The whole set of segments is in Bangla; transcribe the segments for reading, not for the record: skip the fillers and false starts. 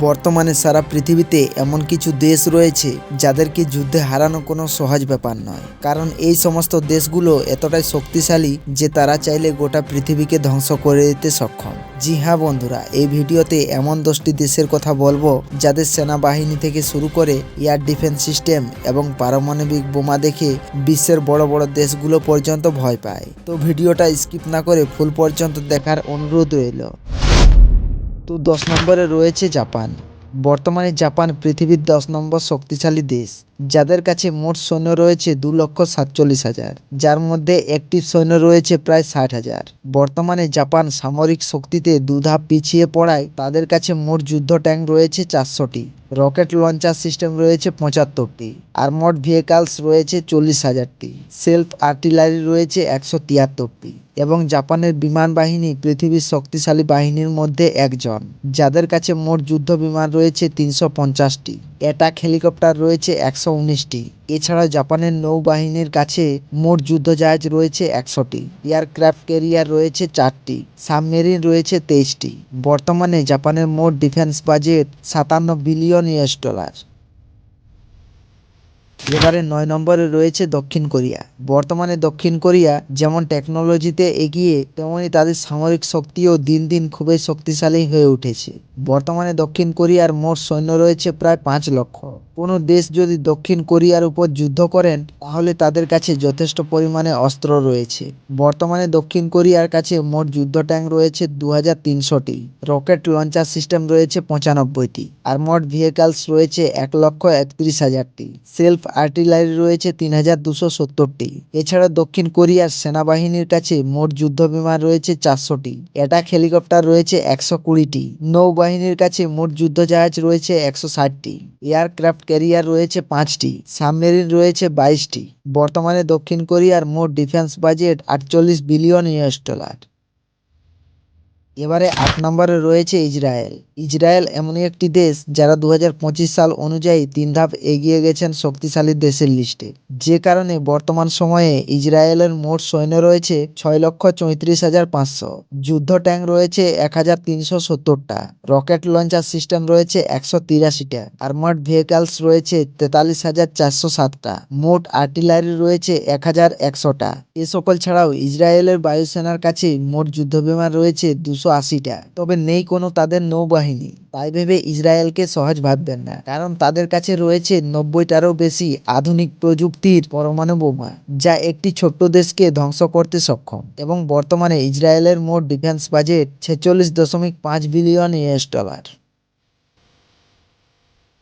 বর্তমানে সারা পৃথিবীতে এমন কিছু দেশ রয়েছে যাদেরকে যুদ্ধে হারানো কোনো সহজ ব্যাপার নয়, কারণ এই সমস্ত দেশগুলো এতটাই শক্তিশালী যে তারা চাইলে গোটা পৃথিবীকে ধ্বংস করে দিতে সক্ষম। জি হ্যাঁ বন্ধুরা, এই ভিডিওতে এমন 10টি দেশের কথা বলবো যাদের সেনাবাহিনী থেকে শুরু করে এয়ার ডিফেন্স সিস্টেম এবং পারমাণবিক বোমা দেখে বিশ্বের বড় বড় দেশগুলো পর্যন্ত ভয় পায়। তো ভিডিওটা স্কিপ না করে ফুল পর্যন্ত দেখার অনুরোধ রইল। তো 10 নম্বরে রয়েছে জাপান। বর্তমানে জাপান পৃথিবীর 10 নম্বর শক্তিশালী দেশ, যাদের কাছে মোট সৈন্য রয়েছে 2,47,000, যার মধ্যে অ্যাক্টিভ সৈন্য রয়েছে প্রায় 60,000। বর্তমানে জাপান সামরিক শক্তিতে দুধাপ পিছিয়ে পড়ায় তাদের কাছে মোট যুদ্ধ ট্যাঙ্ক রয়েছে 400টি, রকেট লঞ্চার সিস্টেম রয়েছে 75টি, আর্মড ভেহিকলস রয়েছে 40,000টি, সেলফ আর্টিলারি রয়েছে 173টি এবং জাপানের বিমান বাহিনী পৃথিবীর শক্তিশালী বাহিনীর মধ্যে একজন, যাদের কাছে মোট যুদ্ধ বিমান রয়েছে 350টি, অ্যাটাক হেলিকপ্টার রয়েছে 119টি। এছাড়া জাপানের নৌবাহিনীর কাছে মোট যুদ্ধজাহাজ রয়েছে 100টি, এয়ারক্রাফট ক্যারিয়ার রয়েছে 4টি, সাবমেরিন রয়েছে 23টি। বর্তমানে জাপানের মোট ডিফেন্স বাজেট $57 বিলিয়ন। এবারে 9 নম্বরে রয়েছে দক্ষিণ কোরিয়া। বর্তমানে দক্ষিণ কোরিয়া যেমন টেকনোলজিতে এগিয়ে, তেমনি তাদের সামরিক শক্তিও দিন দিন খুবই শক্তিশালী হয়ে উঠেছে। বর্তমানে দক্ষিণ কোরিয়ার মোট সৈন্য রয়েছে প্রায় 5 লক্ষ। কোনো দেশ যদি দক্ষিণ কোরিয়ার উপর যুদ্ধ করেন, তাহলে তাদের কাছে যথেষ্ট পরিমাণে অস্ত্র রয়েছে। বর্তমানে দক্ষিণ কোরিয়ার কাছে মোট যুদ্ধ ট্যাঙ্ক রয়েছে 2300টি, রকেট লঞ্চার সিস্টেম রয়েছে 95টি, আর্মড ভেহিকলস রয়েছে 1,31,000টি, সেলফ আর্টিলারি রয়েছে 3,270টি। এছাড়া দক্ষিণ কোরিয়ার সেনাবাহিনীর কাছে মোট যুদ্ধ বিমান রয়েছে 400টি, অ্যাটাক হেলিকপ্টার রয়েছে 120টি, নৌবাহিনীর কাছে মোট যুদ্ধজাহাজ রয়েছে 160টি, এয়ারক্রাফট ক্যারিয়ার রয়েছে 5টি, সাবমেরিন রয়েছে 22টি। বর্তমানে দক্ষিণ কোরিয়ার মোট ডিফেন্স বাজেট $48 বিলিয়ন। এবারে 8 নম্বরে রয়েছে ইসরায়েল। ইসরায়েল এমনই একটি দেশ যারা 2025 সাল অনুযায়ী 3 ধাপ এগিয়ে গেছেন শক্তিশালী দেশের লিস্টে, যে কারণে বর্তমান সময়ে ইসরায়েলের মোট সৈন্য রয়েছে 6,34,500, যুদ্ধ ট্যাঙ্ক রয়েছে 1,370টা, রকেট লঞ্চার সিস্টেম রয়েছে 183টা, আর্মার্ড ভেহিকলস রয়েছে 43,407টা, মোট আর্টিলারি রয়েছে 1,100টা। এ সকল ছাড়াও ইসরায়েলের বায়ুসেনার কাছে মোট যুদ্ধবিমান রয়েছে 280টা, তবে নেই কোনো তাদের নৌবাহিনী। তাই ভেবে ইসরায়েলকে সহজ ভাববেন না, কারণ তাদের কাছে রয়েছে 90টারও বেশি আধুনিক প্রযুক্তির পরমাণু বোমা, যা একটি ছোট্ট দেশকে ধ্বংস করতে সক্ষম। এবং বর্তমানে ইসরায়েলের মোট ডিফেন্স বাজেট $46.5 বিলিয়ন।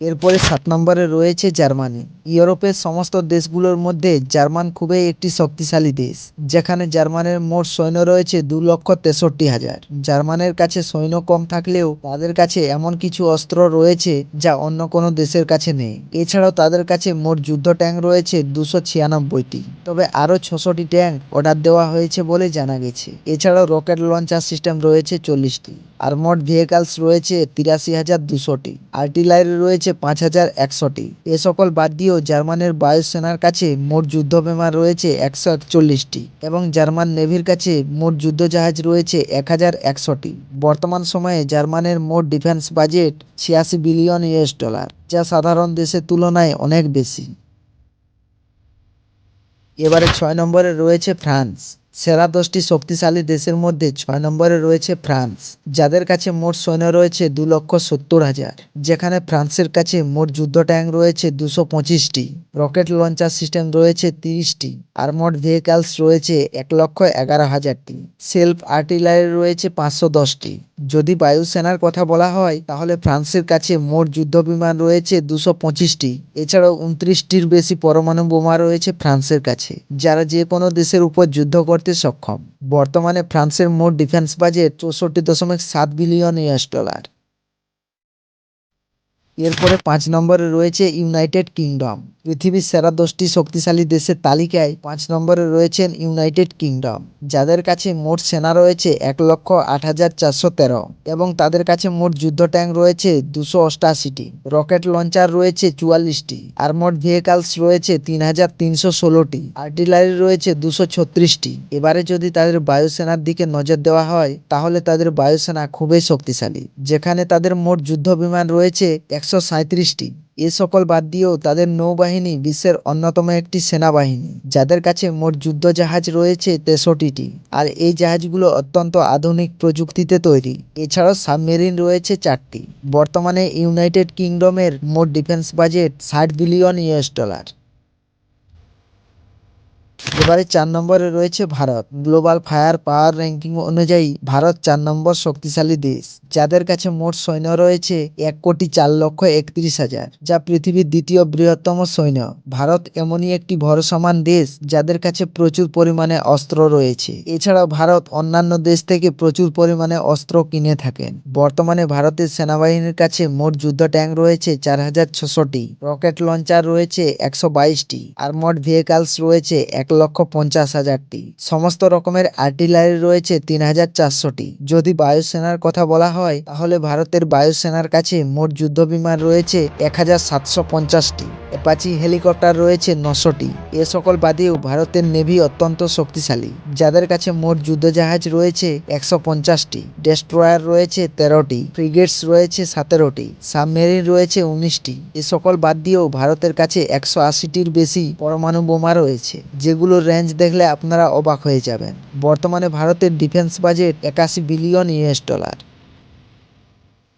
এরপরে 7 নম্বরে রয়েছে জার্মানি। ইউরোপের সমস্ত দেশগুলোর মধ্যে জার্মান খুবই একটি শক্তিশালী দেশ, যেখানে জার্মানের মোট সৈন্য রয়েছে 2,63,000। জার্মানের কাছে সৈন্য কম থাকলেও তাদের কাছে এমন কিছু অস্ত্র রয়েছে যা অন্য কোনো দেশের কাছে নেই। এছাড়াও তাদের কাছে মোট যুদ্ধ ট্যাঙ্ক রয়েছে 296টি, তবে আরও 600টি ট্যাঙ্ক অর্ডার দেওয়া হয়েছে বলে জানা গেছে। এছাড়াও রকেট লঞ্চার সিস্টেম রয়েছে 40টি, আর্মড ভেহিকলস রয়েছে 83,200টি, আর্টিলারি রয়েছে 5,100টি। এ সকল বাদ দিয়েও জার্মানের বায়ুসেনার কাছে মোট যুদ্ধ বিমান রয়েছে 141টি এবং জার্মান নেভির কাছে মোট যুদ্ধজাহাজ রয়েছে 1,100টি। বর্তমান সময়ে জার্মানের মোট ডিফেন্স বাজেট $86 বিলিয়ন, যা সাধারণ দেশের তুলনায় অনেক বেশি। এবারে 6 নম্বরে রয়েছে ফ্রান্স। সেরা 10টি শক্তিশালী দেশের মধ্যে 6 নম্বরে রয়েছে ফ্রান্স, যাদের কাছে মোট সৈন্য রয়েছে 2,70,000, যেখানে ফ্রান্সের কাছে মোট যুদ্ধ ট্যাঙ্ক রয়েছে 225টি, রকেট লঞ্চার সিস্টেম রয়েছে 30টি, আর্মড ভেহিকলস রয়েছে 1,11,000টি, সেলফ আর্টিলারি রয়েছে 510টি। যদি বায়ুসেনার কথা বলা হয়, তাহলে ফ্রান্সের কাছে মোট যুদ্ধ বিমান রয়েছে 225টি। এছাড়াও 29টির বেশি পরমাণু বোমা রয়েছে ফ্রান্সের কাছে, যারা যে কোনো দেশের উপর যুদ্ধ করতে সক্ষম। বর্তমানে ফ্রান্সের মোট ডিফেন্স বাজেট $64.7 বিলিয়ন। এরপরে 5 নম্বরে রয়েছে ইউনাইটেড কিংডম। পৃথিবীর সেরা 10টি শক্তিশালী দেশের তালিকায় 5 নম্বরে রয়েছেন ইউনাইটেড কিংডম, যাদের কাছে মোট সেনা রয়েছে 1,08,413 এবং তাদের কাছে মোট যুদ্ধ ট্যাঙ্ক রয়েছে 288টি, রকেট লঞ্চার রয়েছে 44টি, আর্মড ভেহিকলস রয়েছে 3,316টি, আর্টিলারি রয়েছে 236টি। এবারে যদি তাদের বায়ুসেনার দিকে নজর দেওয়া হয় তাহলে তাদের বায়ুসেনা খুবই শক্তিশালী, যেখানে তাদের মোট যুদ্ধ বিমান রয়েছে 137টি। এ সকল বাদ দিয়েও তাদের নৌবাহিনী বিশ্বের অন্যতম একটি সেনাবাহিনী, যাদের কাছে মোট যুদ্ধ জাহাজ রয়েছে 63টি, আর এই জাহাজগুলো অত্যন্ত আধুনিক প্রযুক্তিতে তৈরি। এছাড়াও সাবমেরিন রয়েছে 4টি। বর্তমানে ইউনাইটেড কিংডমের মোট ডিফেন্স বাজেট $60 বিলিয়ন। এবারে 4 নম্বরে রয়েছে ভারত। গ্লোবাল ফায়ার পাওয়ার র্যাঙ্কিং অনুযায়ী ভারত 4 নম্বর শক্তিশালী দেশ, যাদের কাছে মোট সৈন্য রয়েছে 1,04,31,000, যা পৃথিবীর দ্বিতীয় বৃহত্তম সৈন্য। ভারত এমনই একটি ভরসামান দেশ যাদের কাছে প্রচুর পরিমাণে অস্ত্র রয়েছে। এছাড়াও ভারত অন্যান্য দেশ থেকে প্রচুর পরিমাণে অস্ত্র কিনে থাকেন। বর্তমানে ভারতের সেনাবাহিনীর কাছে মোট যুদ্ধ ট্যাঙ্ক রয়েছে 4,600টি, রকেট লঞ্চার রয়েছে 122টি, আর্মড ভেহিকলস রয়েছে 1,50,000টি, সমস্ত রকমের আর্টিলারি রয়েছে 3,400টি। যদি বায়ুসেনার কথা বলা হয় তাহলে ভারতের বায়ুসেনার কাছে মোট যুদ্ধ বিমান রয়েছে 1,750টি, অ্যাপাচি হেলিকপ্টার রয়েছে 900টি। এ সকল বাদেও ভারতের নেভি অত্যন্ত শক্তিশালী, যাদের কাছে মোট যুদ্ধজাহাজ রয়েছে 150টি, ডেস্ট্রয়ার রয়েছে 13টি, ফ্রিগেটস রয়েছে 17টি, সাবমেরিন রয়েছে 19টি। এ সকল বাদ দিয়েও ভারতের কাছে 180টির বেশি পরমাণু বোমা রয়েছে, যেগুলোর রেঞ্জ দেখলে আপনারা অবাক হয়ে যাবেন। বর্তমানে ভারতের ডিফেন্স বাজেট $81 বিলিয়ন।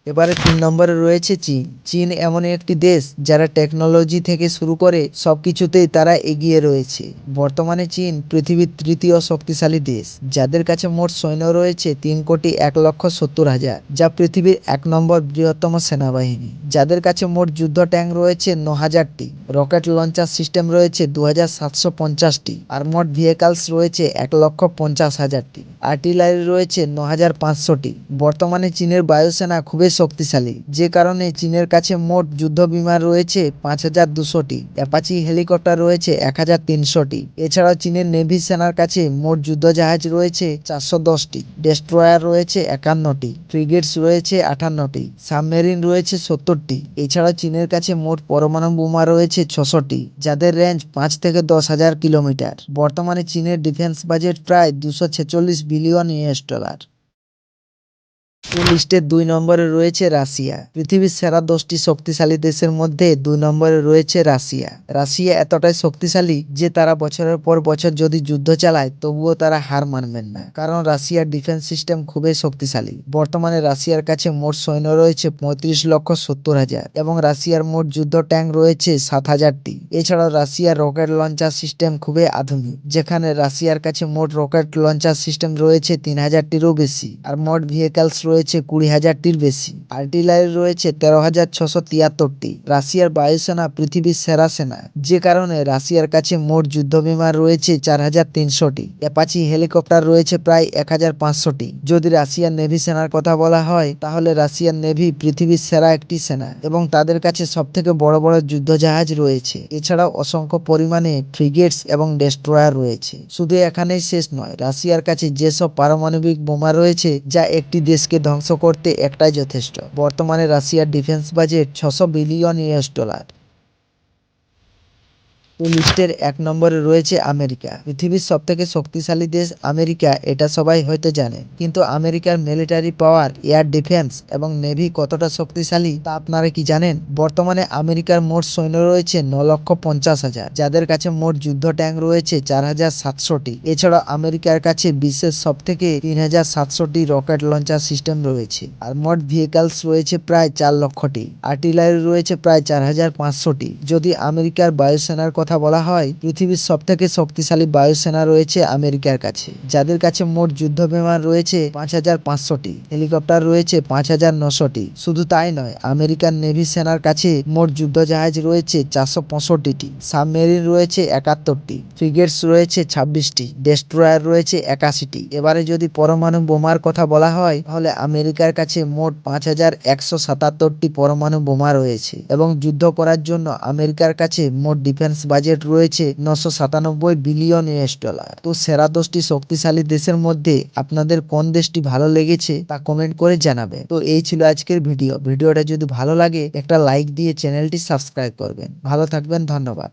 এবারে 3 নম্বরে রয়েছে চীন। চীন এমন একটি দেশ যারা টেকনোলজি থেকে শুরু করে সবকিছুতেই তারা এগিয়ে রয়েছে। বর্তমানে চীন পৃথিবীর তৃতীয় শক্তিশালী দেশ, যাদের কাছে মোট সৈন্য রয়েছে 3,01,70,000, যা পৃথিবীর 1 নম্বর বৃহত্তম সেনাবাহিনী। যাদের কাছে মোট যুদ্ধ ট্যাঙ্ক রয়েছে 9,000টি, রকেট লঞ্চার সিস্টেম রয়েছে 2,750টি, আর্মড ভেহিকলস রয়েছে 1,50,000টি, আর্টিলারি রয়েছে 9,500টি। বর্তমানে চীনের বায়ুসেনা খুবই শক্তিশালী, যে কারণে চীনের কাছে মোট যুদ্ধ বিমান রয়েছে 5,200টি, অ্যাপাচি হেলিকপ্টার রয়েছে 1,300টি। এছাড়াও চীনের নেভি সেনার কাছে মোট যুদ্ধ জাহাজ রয়েছে 410টি, ডেস্ট্রয়ার রয়েছে 51টি, ফ্রিগেটস রয়েছে 58টি, সাবমেরিন রয়েছে 70টি। এছাড়াও চীনের কাছে মোট পরমাণু বোমা রয়েছে 600টি, যাদের রেঞ্জ 5 থেকে 10,000 কিলোমিটার। বর্তমানে চীনের ডিফেন্স বাজেট প্রায় $246 বিলিয়ন। এই লিস্টের 2 নম্বরে রয়েছে রাশিয়া। পৃথিবীর সেরা 10টি শক্তিশালী দেশের মধ্যে 2 নম্বরে রয়েছে রাশিয়া। রাশিয়া এতটাই শক্তিশালী যে তারা বছরের পর বছর যদি যুদ্ধ চালায় তবুও তারা হার মানবেন না, কারণ রাশিয়ার ডিফেন্স সিস্টেম খুবই শক্তিশালী। বর্তমানে রাশিয়ার কাছে মোট সৈন্য রয়েছে 35,70,000 এবং রাশিয়ার মোট যুদ্ধ ট্যাঙ্ক রয়েছে 7,000টি। এছাড়াও রাশিয়ার রকেট লঞ্চার সিস্টেম খুবই আধুনিক, যেখানে রাশিয়ার কাছে মোট রকেট লঞ্চার সিস্টেম রয়েছে 3,000টিরও বেশি, আর মোট ভেহিকলস রয়েছে 20,000টির বেশি, আর্টিলারি রয়েছে 13,673টি। রাশিয়ার বায়ুসেনা পৃথিবীর সেরা সেনা, যে কারণে রাশিয়ার কাছে মোট যুদ্ধ বিমান রয়েছে 4,300টি, অ্যাপাচি হেলিকপ্টার রয়েছে প্রায় 1,500টি। যদি রাশিয়ার নেভি সেনার কথা বলা হয় তাহলে রাশিয়ার নেভি পৃথিবীর সেরা একটি সেনা এবং তাদের কাছে সবথেকে বড় বড় যুদ্ধ জাহাজ রয়েছে। এছাড়াও অসংখ্য পরিমাণে ফ্রিগেটস এবং ডেস্ট্রয়ার রয়েছে। শুধু এখানেই শেষ নয়, রাশিয়ার কাছে যেসব পারমাণবিক বোমা রয়েছে যা একটি দেশকে ধ্বংস করতে একটাই যথেষ্ট। বর্তমানে রাশিয়ার ডিফেন্স বাজেট $600 বিলিয়ন। এই লিস্টের 1 নম্বরে রয়েছে আমেরিকা। পৃথিবীর সবথেকে শক্তিশালী দেশ আমেরিকা, এটা সবাই হয়তো জানে, কিন্তু আমেরিকার মিলিটারি পাওয়ার, এয়ার ডিফেন্স এবং নেভি কতটা শক্তিশালী তা আপনারা কি জানেন? বর্তমানে আমেরিকার মোট সৈন্য রয়েছে 9,50,000, যাদের কাছে মোট যুদ্ধ ট্যাঙ্ক রয়েছে 4,700টি। এছাড়া আমেরিকার কাছে বিশ্বের সবথেকে 3,700টি রকেট লঞ্চার সিস্টেম রয়েছে, আর মোট ভেহিকলস রয়েছে প্রায় 4 লক্ষটি, আর্টিলারি রয়েছে প্রায় 4,500টি। যদি আমেরিকার বায়ুসেনার কথা কথা বলা হয়, পৃথিবীর সবথেকে শক্তিশালী বায়ুসেনা রয়েছে আমেরিকার কাছে, যাদের কাছে মোট যুদ্ধ বিমান রয়েছে 5,500টি, হেলিকপ্টার রয়েছে 5,900টি। শুধু তাই নয়, আমেরিকান নেভি সেনার কাছে মোট যুদ্ধ জাহাজ রয়েছে 465টি, সাবমেরিন রয়েছে 71টি, ফ্রিগেটস রয়েছে 26টি, ডেস্ট্রয়ার রয়েছে 81টি। এবারে যদি পরমাণু বোমার কথা বলা হয়, তাহলে আমেরিকার কাছে মোট 5,177টি পরমাণু বোমা রয়েছে এবং যুদ্ধ করার জন্য আমেরিকার কাছে মোট ডিফেন্স বাজেট রয়েছে 997 বিলিয়ন US ডলার। তো সেরা 10টি শক্তিশালী দেশের মধ্যে আপনাদের কোন দেশটি ভালো লেগেছে তা কমেন্ট করে জানাবেন। তো এই ছিল আজকের ভিডিওটা যদি ভালো লাগে একটা লাইক দিয়ে চ্যানেলটি সাবস্ক্রাইব করবেন। ভালো থাকবেন, ধন্যবাদ।